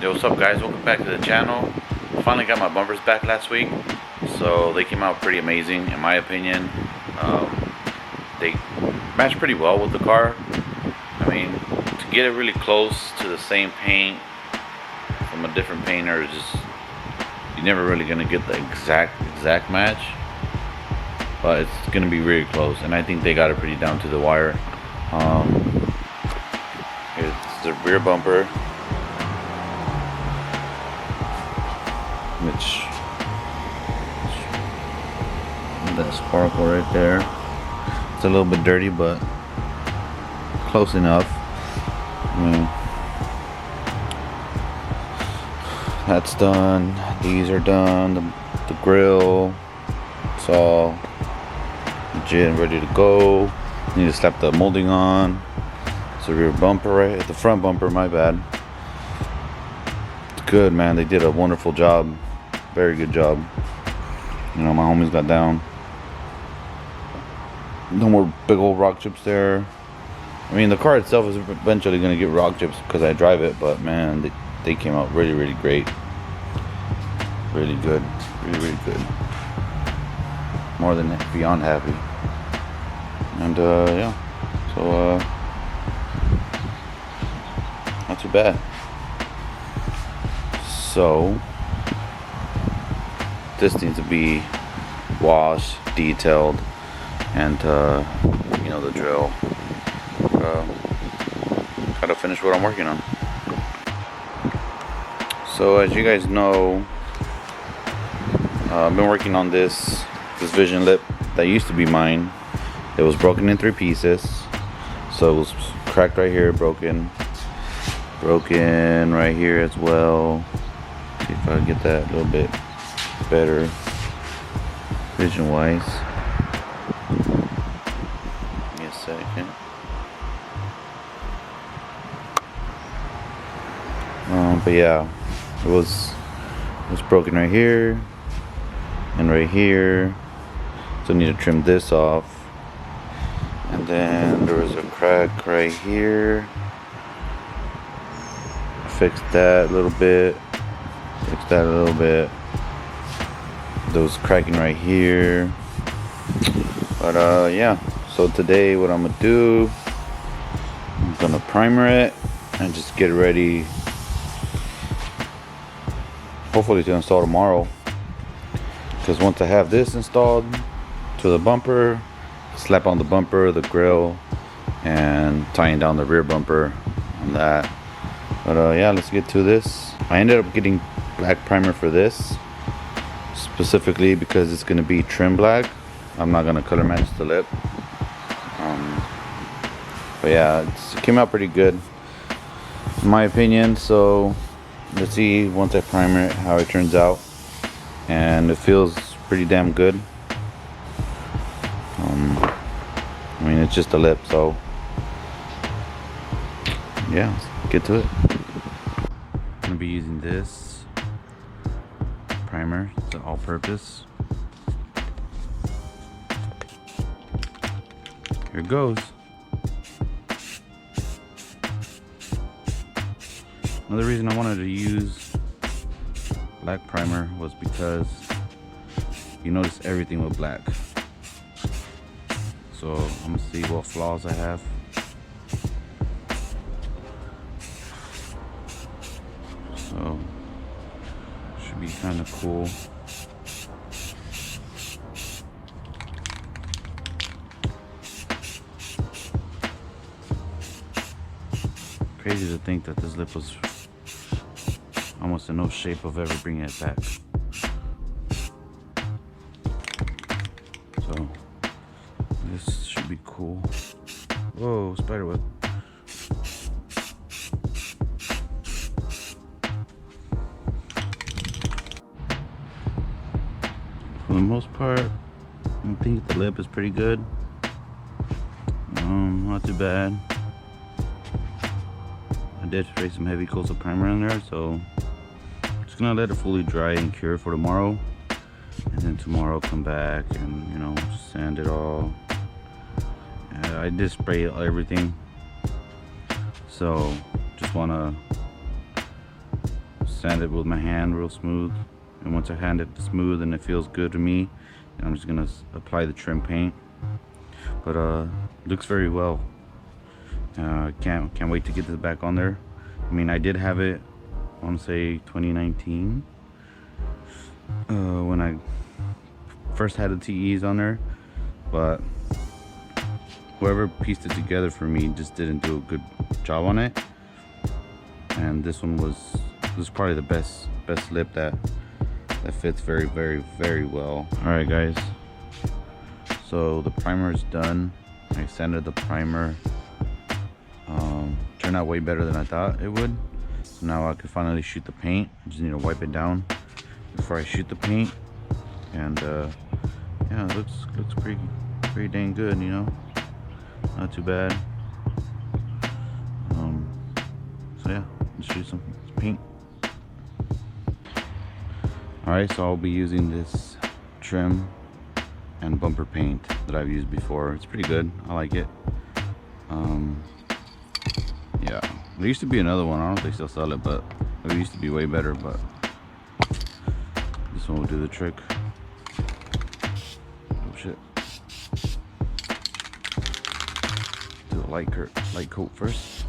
Yo, what's up guys, welcome back to the channel. Finally got my bumpers back last week, so they came out pretty amazing in my opinion. They match pretty well with the car. I mean, to get it really close to the same paint from a different painter is just, you're never really gonna get the exact match, but it's gonna be really close, and I think they got it pretty down to the wire. It's the rear bumper, which that sparkle right there. It's a little bit dirty, but close enough. That's done. These are done. The grill, it's all legit and ready to go. Need to slap the molding on. It's the rear bumper, right? The front bumper, my bad. It's good, man. They did a wonderful job. Very good job. You know, my homies got down. No more big old rock chips there. I mean, the car itself is eventually going to get rock chips because I drive it, but man, they came out really great. Really good. Really good. More than beyond happy. And yeah, so not too bad. So this needs to be washed, detailed, and you know the drill. Gotta finish what I'm working on. So as you guys know, I've been working on this vision lip that used to be mine. It was broken in 3 pieces, so it was cracked right here, broken right here as well. See if I can get that a little bit better vision wise. Give me a second. But yeah, it was broken right here and right here, so I need to trim this off. And then there was a crack right here. Fixed that a little bit. Fixed that a little bit. There was cracking right here. But yeah. So today what I'm gonna do, I'm gonna primer it and just get ready. Hopefully to install tomorrow. Because once I have this installed to the bumper, slap on the bumper, the grill, and tying down the rear bumper on that. But yeah, let's get to this. I ended up getting black primer for this specifically because it's going to be trim black. I'm not going to color match the lip. But yeah, it came out pretty good in my opinion. So let's see once I primer it how it turns out, and it feels pretty damn good. I mean, it's just a lip, so yeah, let's get to it. I'm gonna be using this primer. It's an all-purpose. Here it goes. Another reason I wanted to use black primer was because you notice everything with black. So I'm gonna see what flaws I have. So should be kind of cool. Crazy to think that this lip was almost in no shape of ever bringing it back. So this should be cool. Whoa, spiderweb. For the most part, I think the lip is pretty good. Not too bad. I did spray some heavy coats of primer in there, so just gonna let it fully dry and cure for tomorrow, and then tomorrow come back and, you know, sand it all. I did spray everything, so just wanna sand it with my hand real smooth, and once I hand it smooth and it feels good to me, I'm just gonna apply the trim paint. But looks very well. Can't wait to get this back on there. I mean, I did have it, I want to say 2019, when I first had the TEs on there, but whoever pieced it together for me just didn't do a good job on it. And this one was probably the best lip that fits very well. All right, guys. So the primer is done. I sanded the primer. Turned out way better than I thought it would. So now I can finally shoot the paint. I just need to wipe it down before I shoot the paint. And yeah, it looks pretty dang good, you know. Not too bad. So yeah, let's shoot some paint. Alright, so I'll be using this trim and bumper paint that I've used before. It's pretty good. I like it. Yeah, there used to be another one. I don't know if they still sell it, but it used to be way better. But this one will do the trick. Oh shit! Do a light coat first.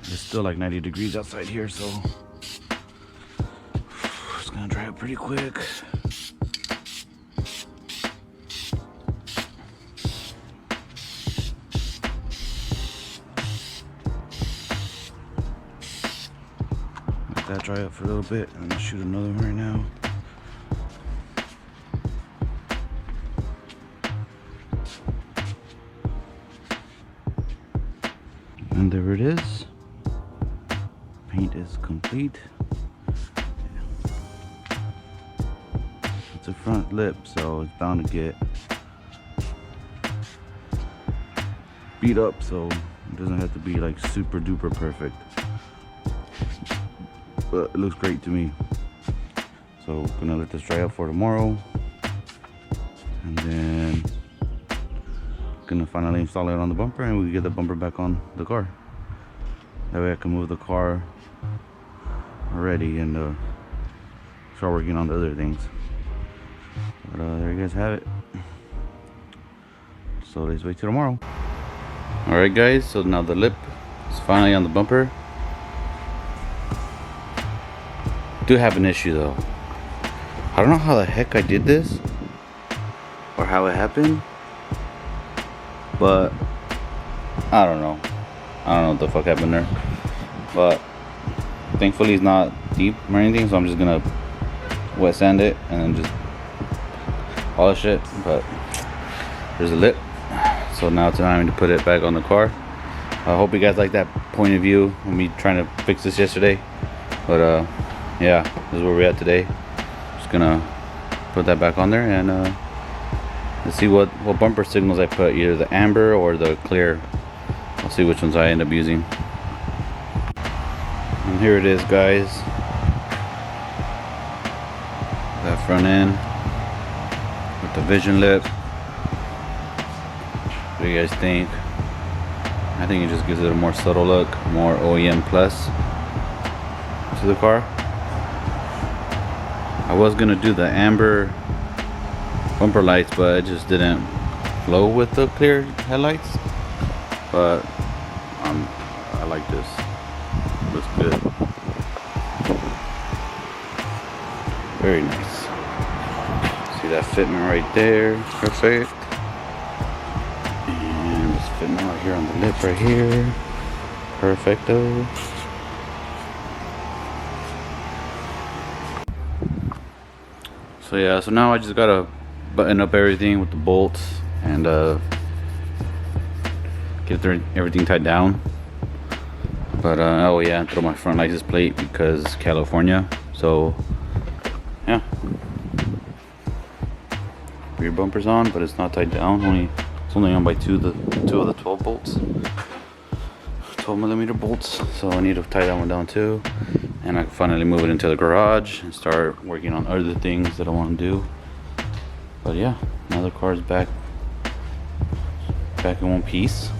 It's still like 90 degrees outside here, so it's gonna dry up pretty quick. Let that dry up for a little bit, and I'll shoot another one right now. And there it is. Paint is complete. It's a front lip, so it's bound to get beat up, so it doesn't have to be like super duper perfect. But it looks great to me. So gonna let this dry up for tomorrow, and then gonna finally install it on the bumper, and we can get the bumper back on the car. That way I can move the car already and start working on the other things. But there you guys have it. So let's wait till tomorrow. Alright guys, so now the lip is finally on the bumper. Do have an issue though. I don't know how the heck I did this or how it happened, but I don't know what the fuck happened there. But thankfully it's not deep or anything, so I'm just gonna wet sand it and then just polish it. But there's a lip, so now it's time to put it back on the car. I hope you guys like that point of view of me trying to fix this yesterday. But yeah, this is where we're at today. Just gonna put that back on there, and let's see what bumper signals I put, either the amber or the clear. I'll see which ones I end up using. And here it is, guys. That front end with the vision lip. What do you guys think? I think it just gives it a more subtle look, more OEM plus to the car. I was gonna do the amber bumper lights, but it just didn't flow with the clear headlights. But I like this. Looks good. Very nice. See that fitment right there? Perfect. And this fitment right here on the lip right here. Perfecto. So yeah, so now I just gotta button up everything with the bolts and get everything tied down. But oh yeah, throw my front license plate because California. So yeah, rear bumper's on, but it's not tied down. It's only on by two of the 12 bolts, 12mm bolts. So I need to tie that one down too, and I can finally move it into the garage and start working on other things that I want to do. But yeah, now the car's back in one piece.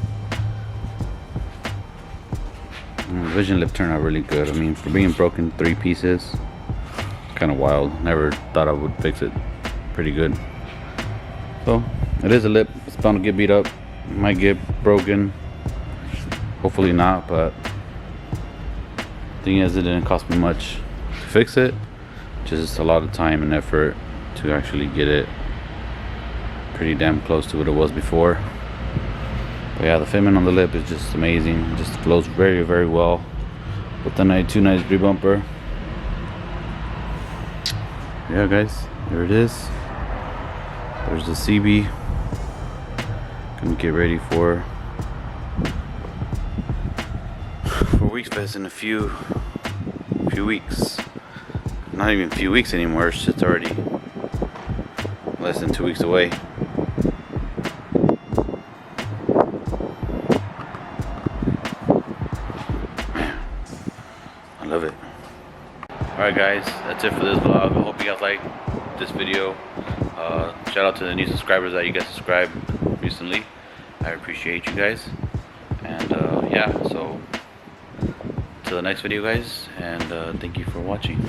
And the vision lip turned out really good. I mean, for being broken 3 pieces, kind of wild. Never thought I would fix it pretty good. So it is a lip. It's bound to get beat up. It might get broken. Hopefully not, but thing is, it didn't cost me much to fix it. Just a lot of time and effort to actually get it pretty damn close to what it was before. But yeah, the fitment on the lip is just amazing. It just flows very, very well with the 293 bumper. Yeah, guys, there it is. There's the CB. Gonna get ready for Wekfest in a few weeks. Not even a few weeks anymore. It's already less than 2 weeks away. I love it. Alright guys, that's it for this vlog. I hope you guys liked this video. Shout out to the new subscribers that you guys subscribed recently. I appreciate you guys. And yeah, so till the next video guys, and thank you for watching.